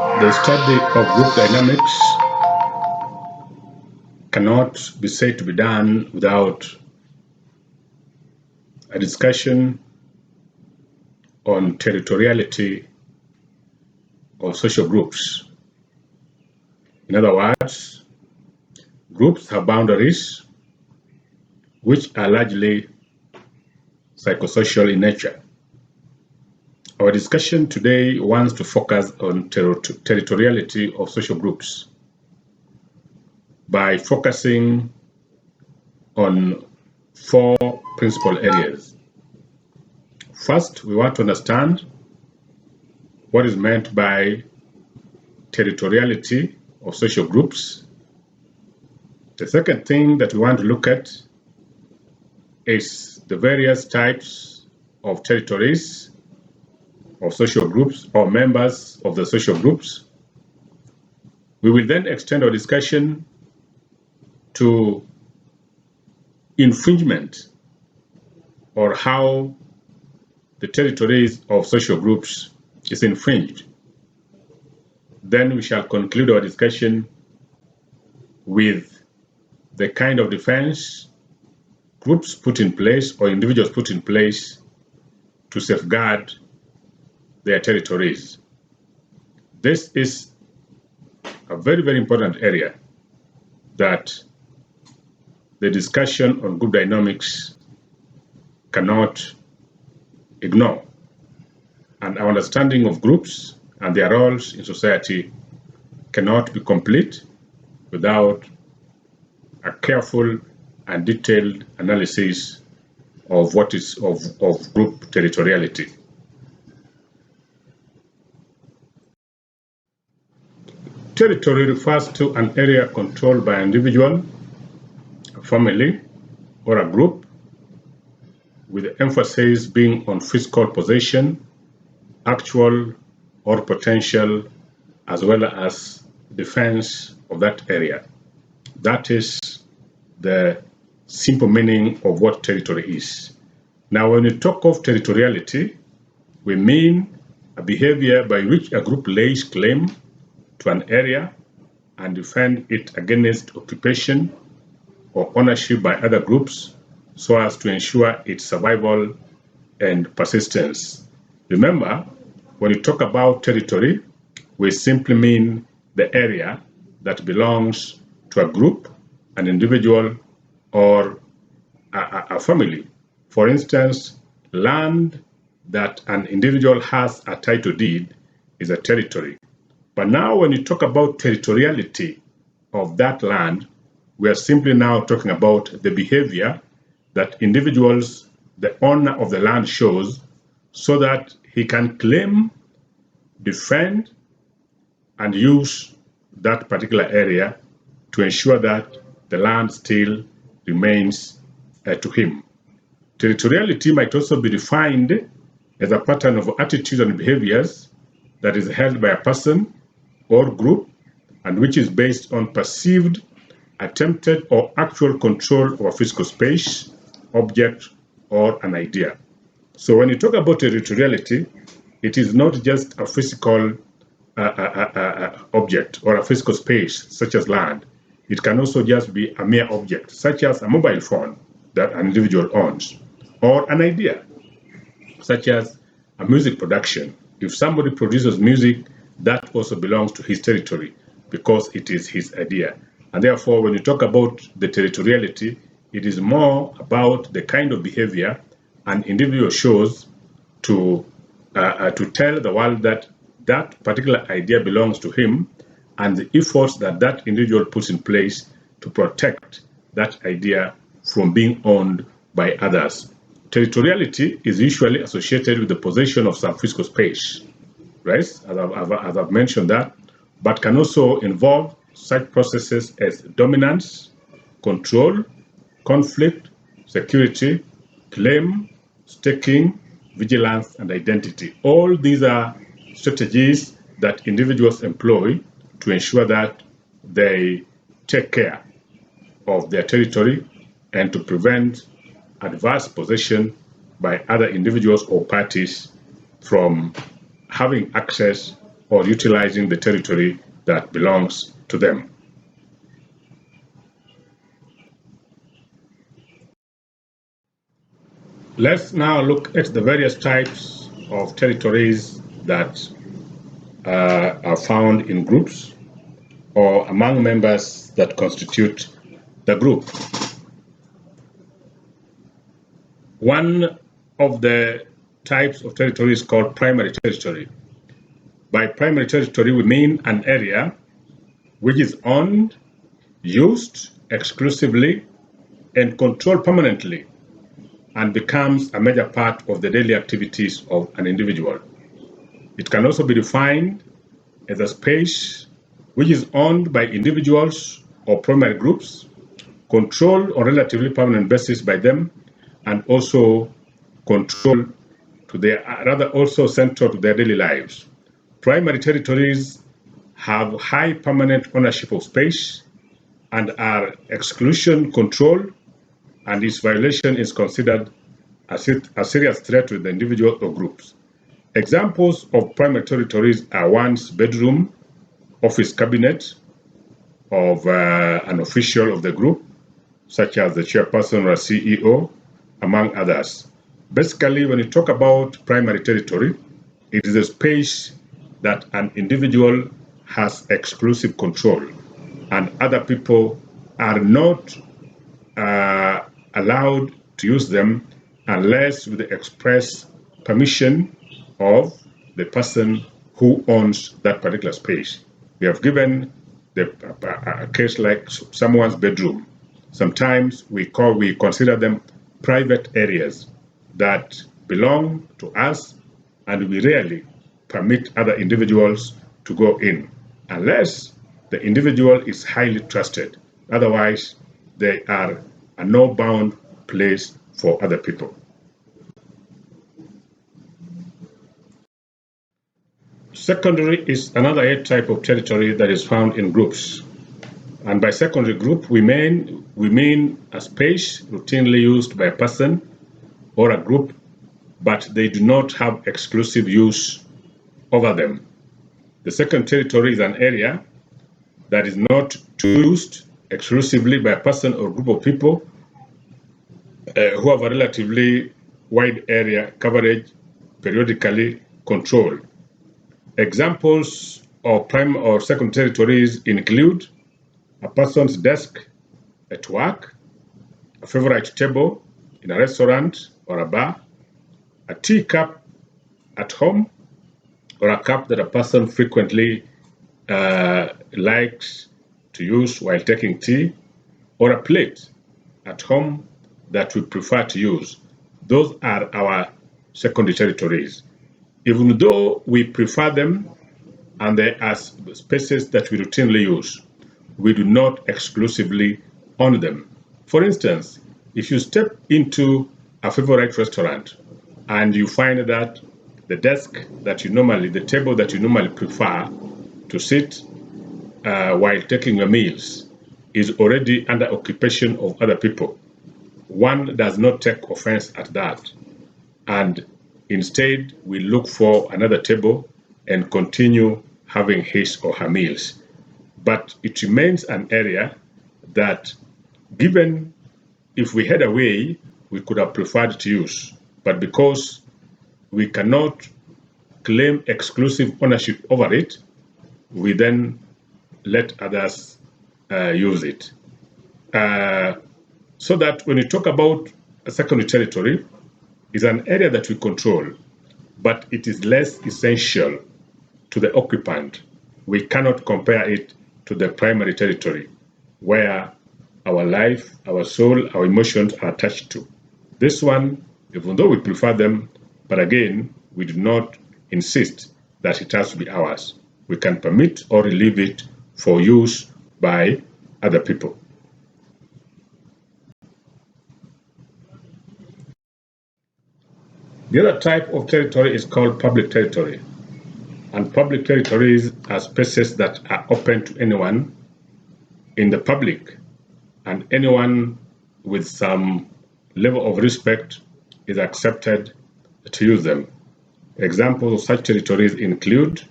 The study of group dynamics cannot be said to be done without a discussion on territoriality of social groups. In other words, groups have boundaries which are largely psychosocial in nature. Our discussion today wants to focus on territoriality of social groups by focusing on four principal areas. First, we want to understand what is meant by territoriality of social groups. The second thing that we want to look at is the various types of territories of social groups or members of the social groups. We will then extend our discussion to infringement, or how the territories of social groups is infringed. Then we shall conclude our discussion with the kind of defense groups put in place or individuals put in place to safeguard their territories. This is a very, very important area that the discussion on group dynamics cannot ignore. And our understanding of groups and their roles in society cannot be complete without a careful and detailed analysis of what is of group territoriality. Territory refers to an area controlled by an individual, a family, or a group, with the emphasis being on physical possession, actual or potential, as well as defense of that area. That is the simple meaning of what territory is. Now, when we talk of territoriality, we mean a behavior by which a group lays claim to an area and defend it against occupation or ownership by other groups so as to ensure its survival and persistence. Remember, when we talk about territory, we simply mean the area that belongs to a group, an individual, or a family. For instance, land that an individual has a title deed is a territory. But now when you talk about territoriality of that land, we are simply now talking about the behavior that individuals, the owner of the land, shows so that he can claim, defend, and use that particular area to ensure that the land still remains to him. Territoriality might also be defined as a pattern of attitudes and behaviors that is held by a person or group and which is based on perceived, attempted, or actual control of a physical space, object, or an idea. So when you talk about territoriality, it is not just a physical object or a physical space such as land. It can also just be a mere object such as a mobile phone that an individual owns, or an idea such as a music production. If somebody produces music, that also belongs to his territory because it is his idea. And therefore, when you talk about the territoriality, it is more about the kind of behavior an individual shows to tell the world that that particular idea belongs to him, and the efforts that that individual puts in place to protect that idea from being owned by others. Territoriality is usually associated with the possession of some physical space, right? As I've mentioned that, but can also involve such processes as dominance, control, conflict, security, claim, staking, vigilance, and identity. All these are strategies that individuals employ to ensure that they take care of their territory and to prevent adverse possession by other individuals or parties from having access or utilizing the territory that belongs to them. Let's now look at the various types of territories that are found in groups or among members that constitute the group. One of the types of territory is called primary territory. By primary territory, we mean an area which is owned, used exclusively, and controlled permanently, and becomes a major part of the daily activities of an individual. It can also be defined as a space which is owned by individuals or primary groups, controlled on a relatively permanent basis by them, and also controlled to their, rather also central to their daily lives. Primary territories have high permanent ownership of space and are exclusion controlled, and its violation is considered a serious threat to the individual or groups. Examples of primary territories are one's bedroom, office cabinet of an official of the group, such as the chairperson or CEO, among others. Basically, when you talk about primary territory, it is a space that an individual has exclusive control, and other people are not allowed to use them unless with the express permission of the person who owns that particular space. We have given a case like someone's bedroom. Sometimes we consider them private areas that belong to us, and we rarely permit other individuals to go in unless the individual is highly trusted. Otherwise, they are a no-bound place for other people. Secondary is another type of territory that is found in groups. And by secondary group, we mean a space routinely used by a person or a group, but they do not have exclusive use over them. The second territory is an area that is not used exclusively by a person or group of people who have a relatively wide area coverage, periodically controlled. Examples of prime or second territories include a person's desk at work, a favorite table in a restaurant or a bar, a teacup at home, or a cup that a person frequently likes to use while taking tea, or a plate at home that we prefer to use. Those are our secondary territories. Even though we prefer them and they are spaces that we routinely use, we do not exclusively own them. For instance, if you step into a favorite restaurant and you find that the table that you normally prefer to sit while taking your meals is already under occupation of other people, one does not take offense at that, and instead we look for another table and continue having his or her meals. But it remains an area that, given if we had a way, we could have preferred to use. But because we cannot claim exclusive ownership over it, we then let others use it. So that when you talk about a secondary territory, it's an area that we control, but it is less essential to the occupant. We cannot compare it to the primary territory, where our life, our soul, our emotions are attached to. This one, even though we prefer them, but again, we do not insist that it has to be ours. We can permit or leave it for use by other people. The other type of territory is called public territory. And public territories are spaces that are open to anyone in the public, and anyone with some level of respect is accepted to use them. Examples of such territories include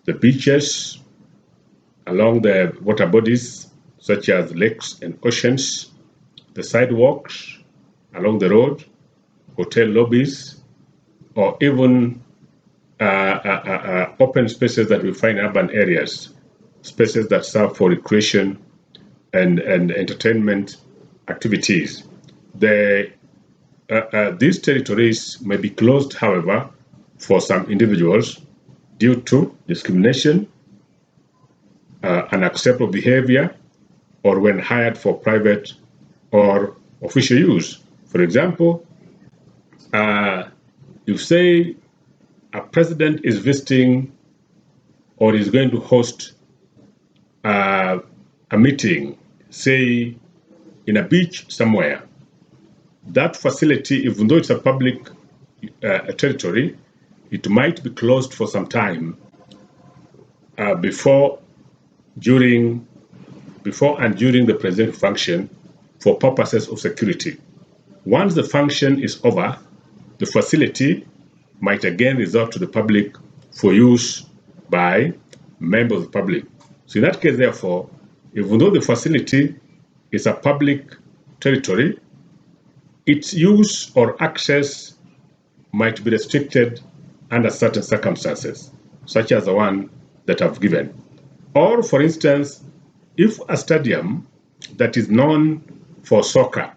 the beaches, along the water bodies such as lakes and oceans, the sidewalks, along the road, hotel lobbies, or even open spaces that we find in urban areas, spaces that serve for recreation and entertainment activities. These territories may be closed, however, for some individuals due to discrimination, unacceptable behavior, or when hired for private or official use. For example, if say a president is visiting or is going to host a meeting, say in a beach somewhere, that facility, even though it's a public territory, it might be closed for some time before and during the presidential function for purposes of security. Once the function is over, the facility might again resort to the public for use by members of the public. So in that case, therefore, even though the facility is a public territory, its use or access might be restricted under certain circumstances, such as the one that I've given. Or, for instance, if a stadium that is known for soccer,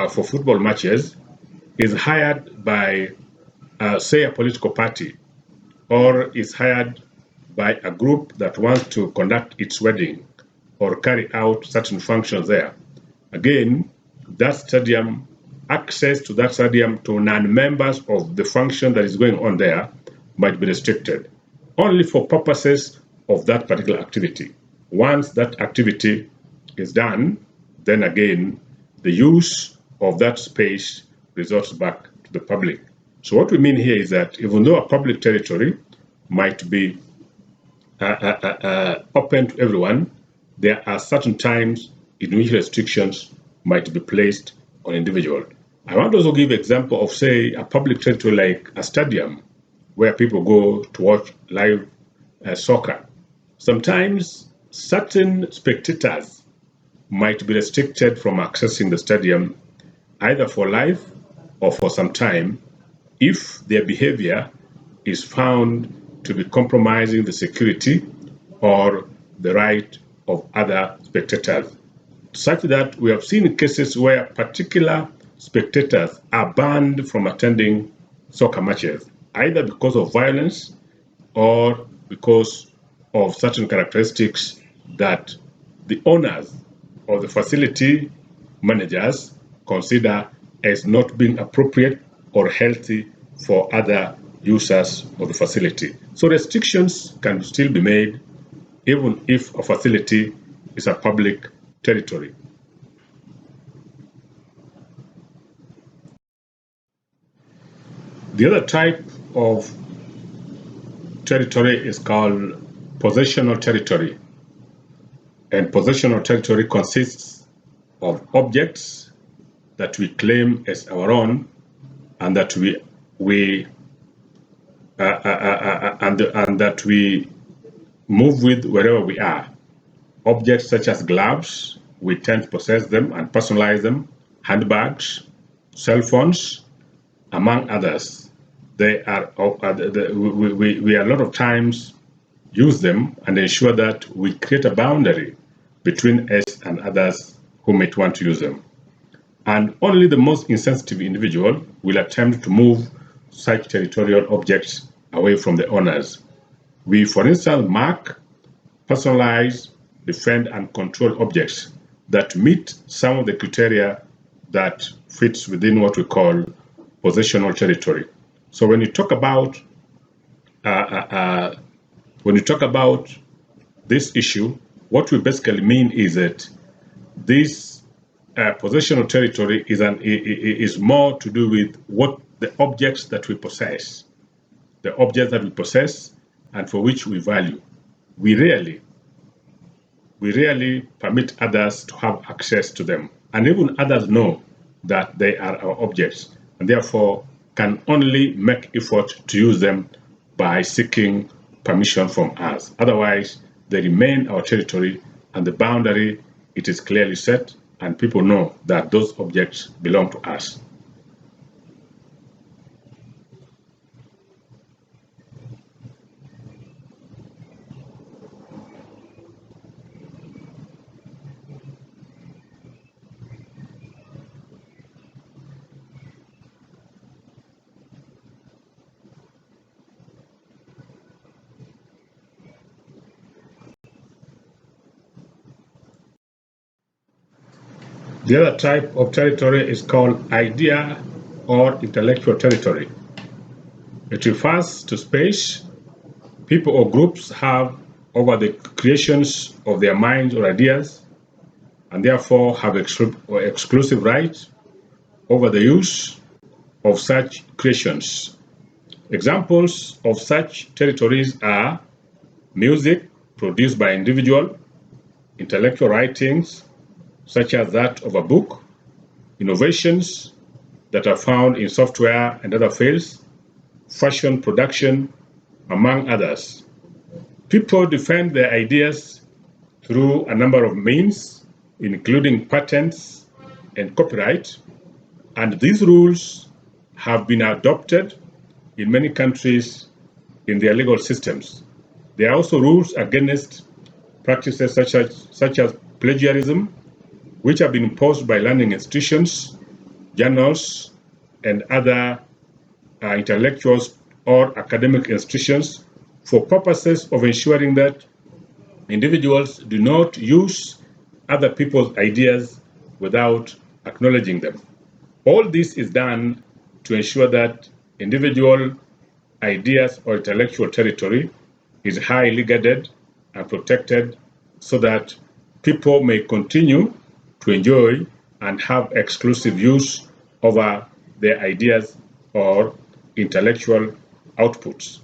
for football matches, is hired by, say, a political party, or is hired by a group that wants to conduct its wedding or carry out certain functions there, again, that stadium, access to that stadium to non-members of the function that is going on there might be restricted only for purposes of that particular activity. Once that activity is done, then again, the use of that space resorts back to the public. So what we mean here is that even though a public territory might be open to everyone, there are certain times in which restrictions might be placed on individuals. I want to also give an example of, say, a public territory like a stadium where people go to watch live soccer. Sometimes certain spectators might be restricted from accessing the stadium either for life or for some time if their behavior is found to be compromising the security or the right of other spectators, such that we have seen cases where particular spectators are banned from attending soccer matches, either because of violence or because of certain characteristics that the owners or the facility managers consider as not being appropriate or healthy for other users of the facility. So restrictions can still be made even if a facility is a public territory. The other type of territory is called possessional territory. And possessional territory consists of objects that we claim as our own and that we move with wherever we are. Objects such as gloves, we tend to possess them and personalize them, handbags, cell phones, among others. They are we a lot of times use them and ensure that we create a boundary between us and others who might want to use them. And only the most insensitive individual will attempt to move such territorial objects away from the owners. We, for instance, mark, personalize, defend, and control objects that meet some of the criteria that fits within what we call possessional territory. So when you talk about this issue, what we basically mean is that this possessional territory is more to do with what the objects that we possess, and for which we value. We rarely permit others to have access to them, and even others know that they are our objects, and therefore can only make effort to use them by seeking permission from us. Otherwise, they remain our territory, and the boundary, it is clearly set, and people know that those objects belong to us. The other type of territory is called idea or intellectual territory. It refers to space people or groups have over the creations of their minds or ideas, and therefore have exclusive right over the use of such creations. Examples of such territories are music produced by individual, intellectual writings such as that of a book, innovations that are found in software and other fields, fashion production, among others. People defend their ideas through a number of means, including patents and copyright, and these rules have been adopted in many countries in their legal systems. There are also rules against practices such as plagiarism, which have been imposed by learning institutions, journals, and other intellectuals or academic institutions for purposes of ensuring that individuals do not use other people's ideas without acknowledging them. All this is done to ensure that individual ideas or intellectual territory is highly guarded and protected so that people may continue to enjoy and have exclusive use over their ideas or intellectual outputs.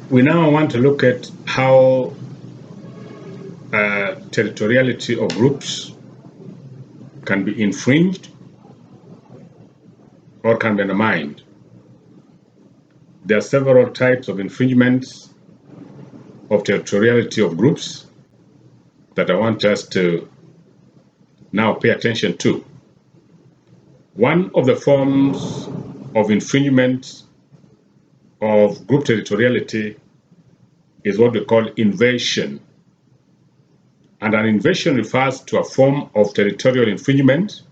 We now want to look at how territoriality of groups can be infringed or can be undermined. There are several types of infringements of territoriality of groups that I want us to now pay attention to. One of the forms of infringement of group territoriality is what we call invasion. And an invasion refers to a form of territorial infringement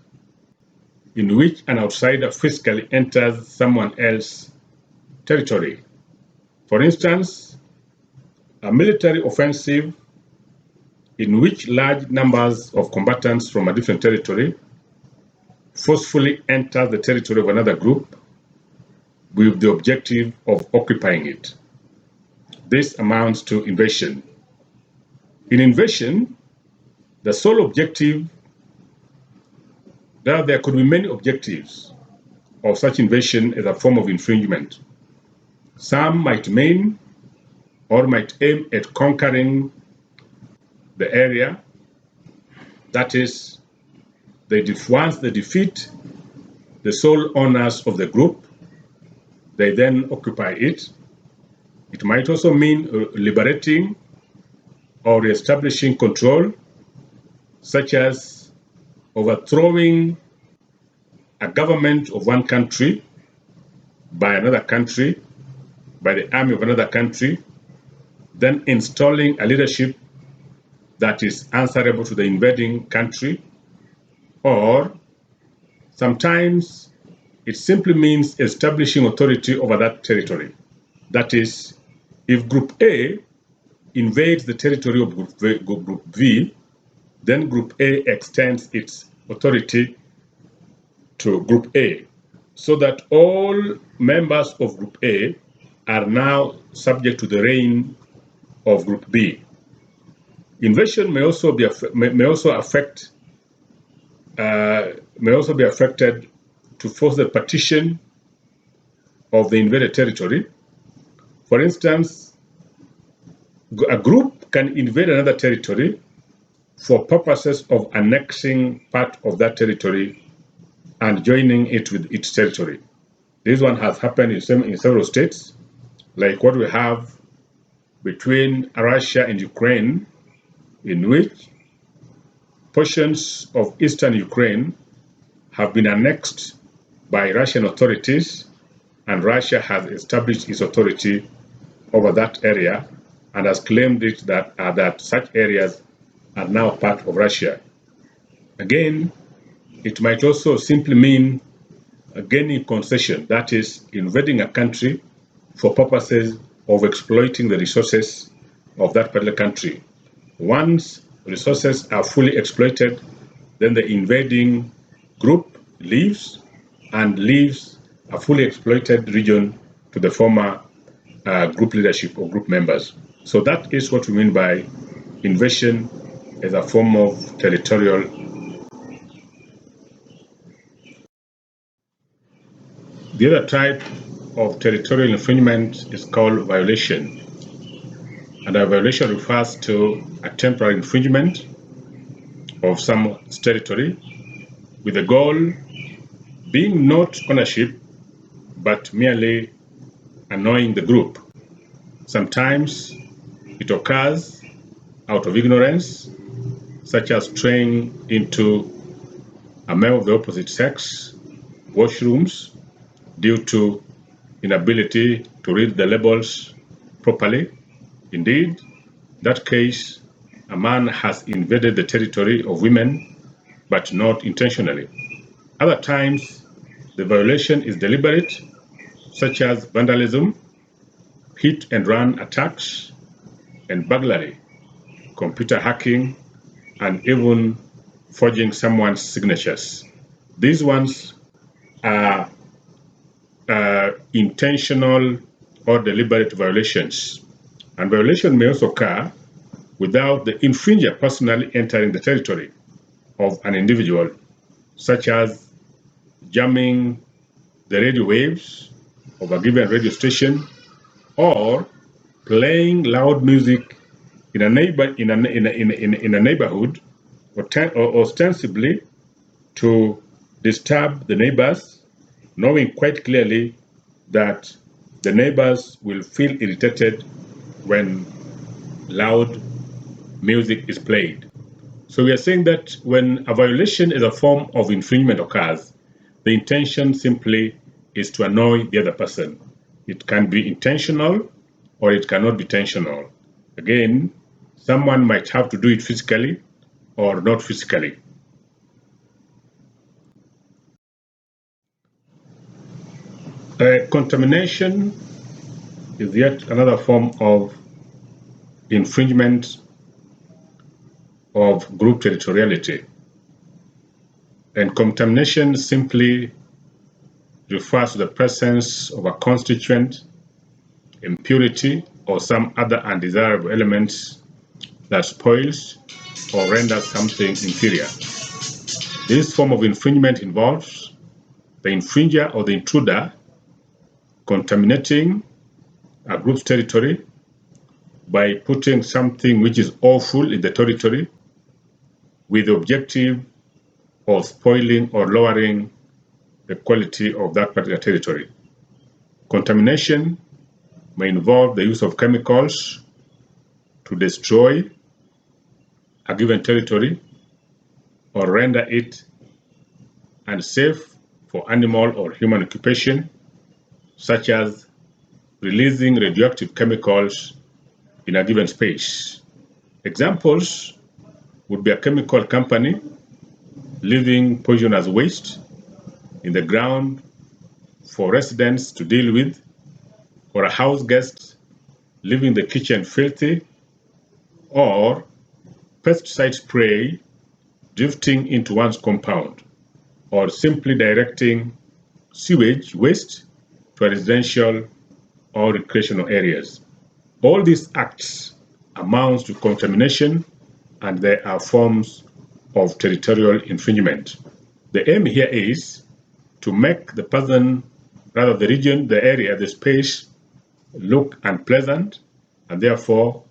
in which an outsider physically enters someone else's territory. For instance, a military offensive in which large numbers of combatants from a different territory forcefully enter the territory of another group with the objective of occupying it. This amounts to invasion. In invasion, the sole objective, there could be many objectives of such invasion as a form of infringement. Some might mean or might aim at conquering the area. That is, once they defeat the sole owners of the group, they then occupy it. It might also mean liberating or reestablishing control, such as overthrowing a government of one country by another country, by the army of another country, then installing a leadership that is answerable to the invading country, or sometimes it simply means establishing authority over that territory. That is, if Group A invades the territory of Group V, then Group A extends its authority to Group A, so that all members of Group A are now subject to the reign of Group B. Invasion may also be affected to force the partition of the invaded territory. For instance, a group can invade another territory for purposes of annexing part of that territory and joining it with its territory. This one has happened in several states, like what we have between Russia and Ukraine, in which portions of eastern Ukraine have been annexed by Russian authorities, and Russia has established its authority over that area and has claimed it that such areas are now part of Russia. Again, it might also simply mean gaining concession, that is, invading a country for purposes of exploiting the resources of that particular country. Once resources are fully exploited, then the invading group leaves and leaves a fully exploited region to the former group leadership or group members. So that is what we mean by invasion as a form of territorial. The other type of territorial infringement is called violation. And a violation refers to a temporary infringement of someone's territory with the goal being not ownership, but merely annoying the group. Sometimes it occurs out of ignorance, such as straying into a member of the opposite sex washrooms due to inability to read the labels properly. Indeed, in that case, a man has invaded the territory of women, but not intentionally. Other times, the violation is deliberate, such as vandalism, hit and run attacks, and burglary, computer hacking, and even forging someone's signatures. These ones are intentional or deliberate violations. And violation may also occur without the infringer personally entering the territory of an individual, such as jamming the radio waves of a given radio station or playing loud music in a neighborhood, ostensibly to disturb the neighbors, knowing quite clearly that the neighbors will feel irritated when loud music is played. So we are saying that when a violation is a form of infringement occurs, the intention simply is to annoy the other person. It can be intentional or it cannot be intentional. Again, someone might have to do it physically or not physically. Contamination is yet another form of infringement of group territoriality. And contamination simply refers to the presence of a constituent, impurity, or some other undesirable elements that spoils or renders something inferior. This form of infringement involves the infringer or the intruder contaminating a group's territory by putting something which is awful in the territory with the objective of spoiling or lowering the quality of that particular territory. Contamination may involve the use of chemicals to destroy a given territory or render it unsafe for animal or human occupation, such as releasing radioactive chemicals in a given space. Examples would be a chemical company leaving poisonous waste in the ground for residents to deal with, or a house guest leaving the kitchen filthy, or pesticide spray drifting into one's compound, or simply directing sewage waste to residential or recreational areas. All these acts amount to contamination, and they are forms of territorial infringement. The aim here is to make the person, rather the region, the area, the space, look unpleasant, and therefore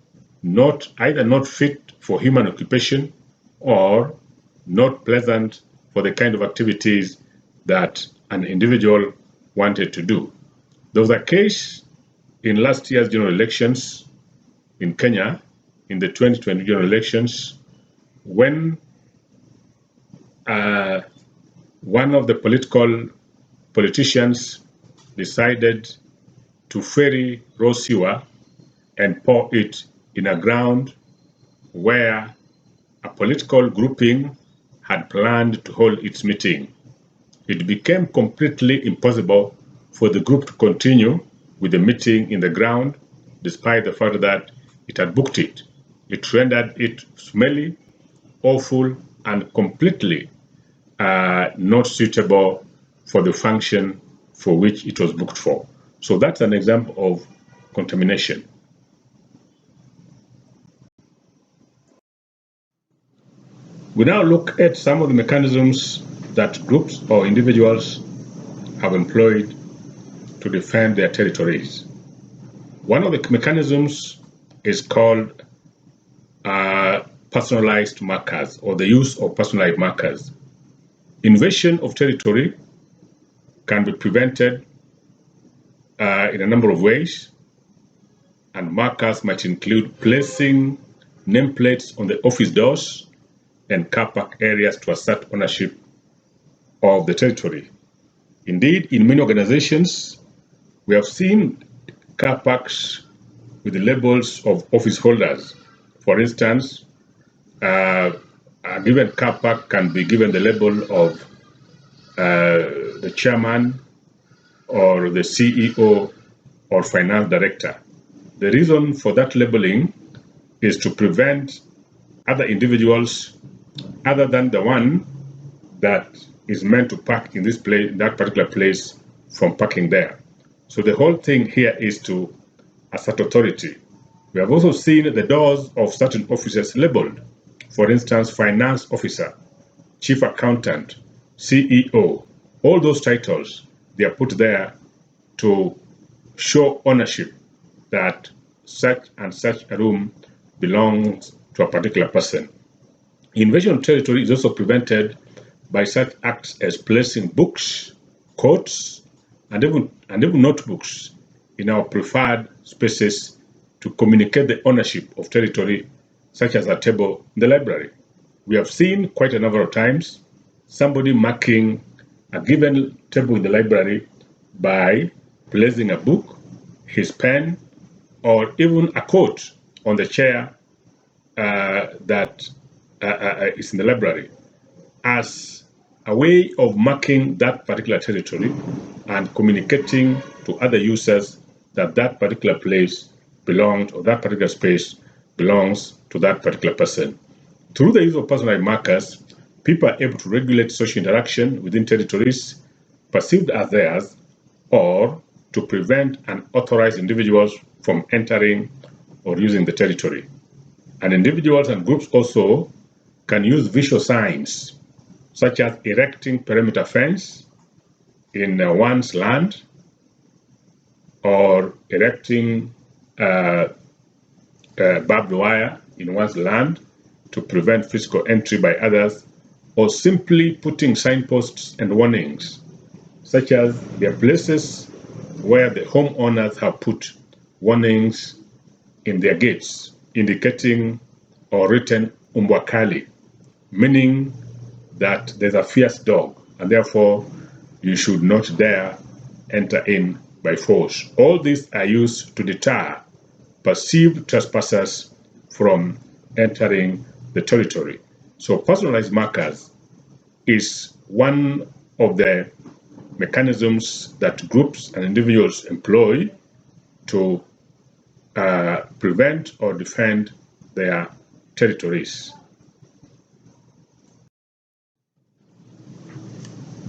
either not fit for human occupation or not pleasant for the kind of activities that an individual wanted to do. There was a case in last year's general elections in Kenya, in the 2020 general elections, when one of the politicians decided to ferry raw sewer and pour it in a ground where a political grouping had planned to hold its meeting. It became completely impossible for the group to continue with the meeting in the ground, despite the fact that it had booked it. It rendered it smelly, awful, and completely not suitable for the function for which it was booked for. So that's an example of contamination. We now look at some of the mechanisms that groups or individuals have employed to defend their territories. One of the mechanisms is called personalized markers, or the use of personalized markers. Invasion of territory can be prevented in a number of ways, and markers might include placing nameplates on the office doors and car park areas to assert ownership of the territory. Indeed, in many organizations, we have seen car parks with the labels of office holders. For instance, a given car park can be given the label of the chairman or the CEO or finance director. The reason for that labeling is to prevent other individuals other than the one that is meant to park in this place, that particular place, from parking there. So the whole thing here is to assert authority. We have also seen the doors of certain offices labeled. For instance, finance officer, chief accountant, CEO, all those titles, they are put there to show ownership, that such and such a room belongs to a particular person. Invasion of territory is also prevented by such acts as placing books, coats, and even notebooks in our preferred spaces to communicate the ownership of territory, such as a table in the library. We have seen quite a number of times somebody marking a given table in the library by placing a book, his pen, or even a coat on the chair that is in the library, as a way of marking that particular territory and communicating to other users that that particular place belongs, or that particular space belongs to that particular person. Through the use of personalized markers, people are able to regulate social interaction within territories perceived as theirs, or to prevent unauthorized individuals from entering or using the territory. And individuals and groups also can use visual signs, such as erecting perimeter fence in one's land, or erecting barbed wire in one's land to prevent physical entry by others, or simply putting signposts and warnings, such as there are places where the homeowners have put warnings in their gates indicating or written umbwa kali, meaning that there's a fierce dog and therefore you should not dare enter in by force. All these are used to deter perceived trespassers from entering the territory. So personalized markers is one of the mechanisms that groups and individuals employ to prevent or defend their territories.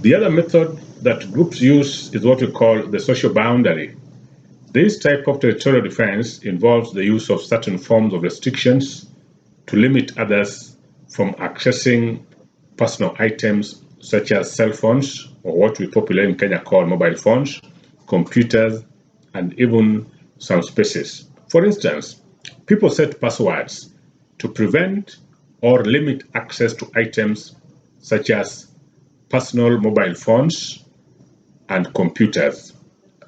The other method that groups use is what we call the social boundary. This type of territorial defense involves the use of certain forms of restrictions to limit others from accessing personal items such as cell phones, or what we popularly in Kenya call mobile phones, computers, and even some spaces. For instance, people set passwords to prevent or limit access to items such as personal mobile phones and computers.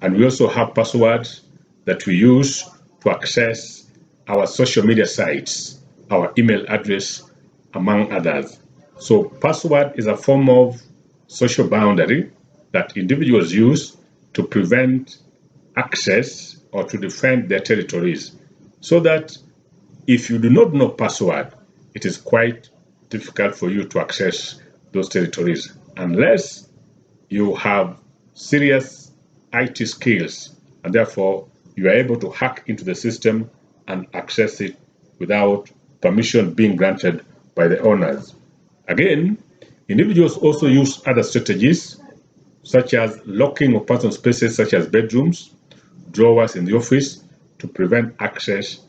And we also have passwords that we use to access our social media sites, our email address, among others. So password is a form of social boundary that individuals use to prevent access or to defend their territories, so that if you do not know password, it is quite difficult for you to access those territories unless you have serious IT skills, and therefore you are able to hack into the system and access it without permission being granted by the owners. Again, individuals also use other strategies such as locking of personal spaces such as bedrooms, drawers in the office, to prevent access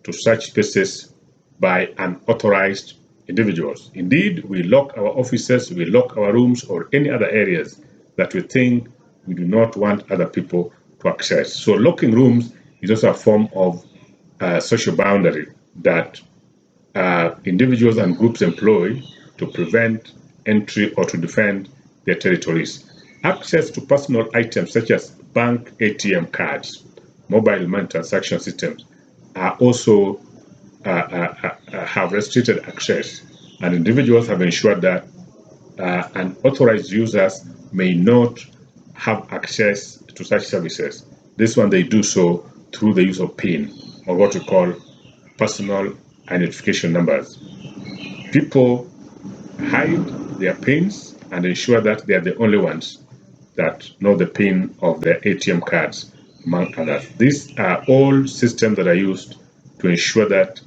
to such spaces by unauthorized individuals. Indeed, we lock our offices, we lock our rooms, or any other areas that we think we do not want other people to access. So locking rooms is also a form of social boundary that individuals and groups employ to prevent entry or to defend their territories. Access to personal items such as bank ATM cards, mobile money transaction systems are also have restricted access, and individuals have ensured that unauthorized users may not have access to such services. This one they do so through the use of PIN, or what we call personal identification numbers. People hide their PINs and ensure that they are the only ones that know the PIN of their ATM cards, among others. These are all systems that are used to ensure that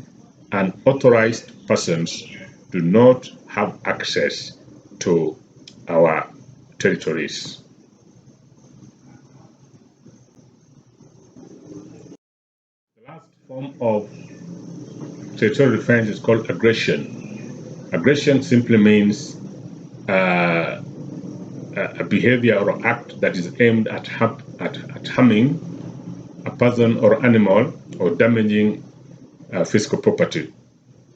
unauthorized persons do not have access to our territories. The last form of territorial defense is called aggression. Aggression simply means a behavior or act that is aimed at harming a person or animal or damaging physical property.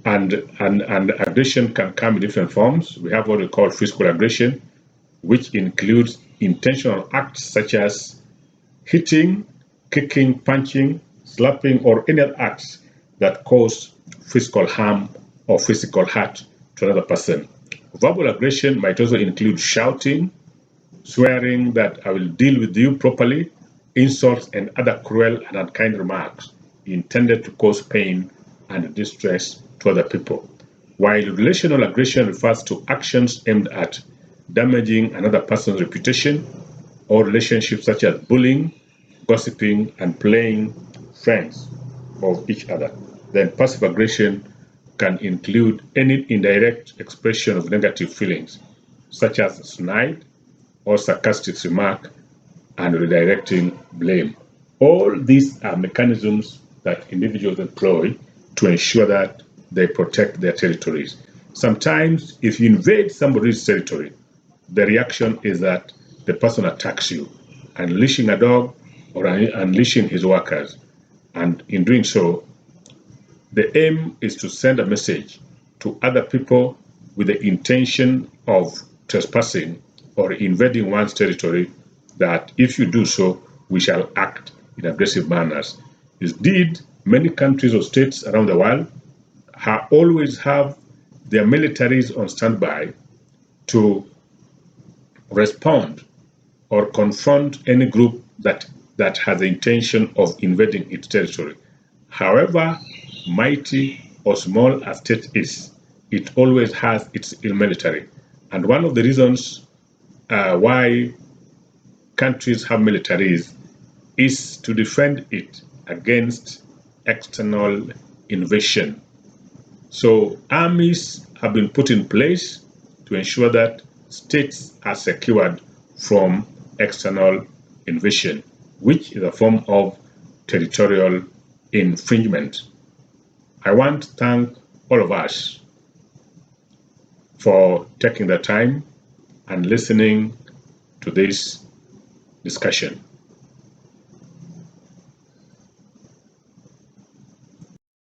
And aggression can come in different forms. We have what we call physical aggression, which includes intentional acts such as hitting, kicking, punching, slapping, or any other acts that cause physical harm or physical hurt to another person. Verbal aggression might also include shouting, swearing that I will deal with you properly, insults, and other cruel and unkind remarks intended to cause pain and distress to other people. While relational aggression refers to actions aimed at damaging another person's reputation or relationships such as bullying, gossiping, and playing friends of each other. Then passive aggression can include any indirect expression of negative feelings, such as snide or sarcastic remark and redirecting blame. All these are mechanisms that individuals employ to ensure that they protect their territories. Sometimes, if you invade somebody's territory, the reaction is that the person attacks you, unleashing a dog or unleashing his workers. And in doing so, the aim is to send a message to other people with the intention of trespassing or invading one's territory, that if you do so, we shall act in aggressive manners. Indeed, many countries or states around the world always have their militaries on standby to respond or confront any group that has the intention of invading its territory. However mighty or small a state is, it always has its military. And one of the reasons why countries have militaries is to defend it against external invasion. So armies have been put in place to ensure that states are secured from external invasion, which is a form of territorial infringement. I want to thank all of us for taking the time and listening to this discussion.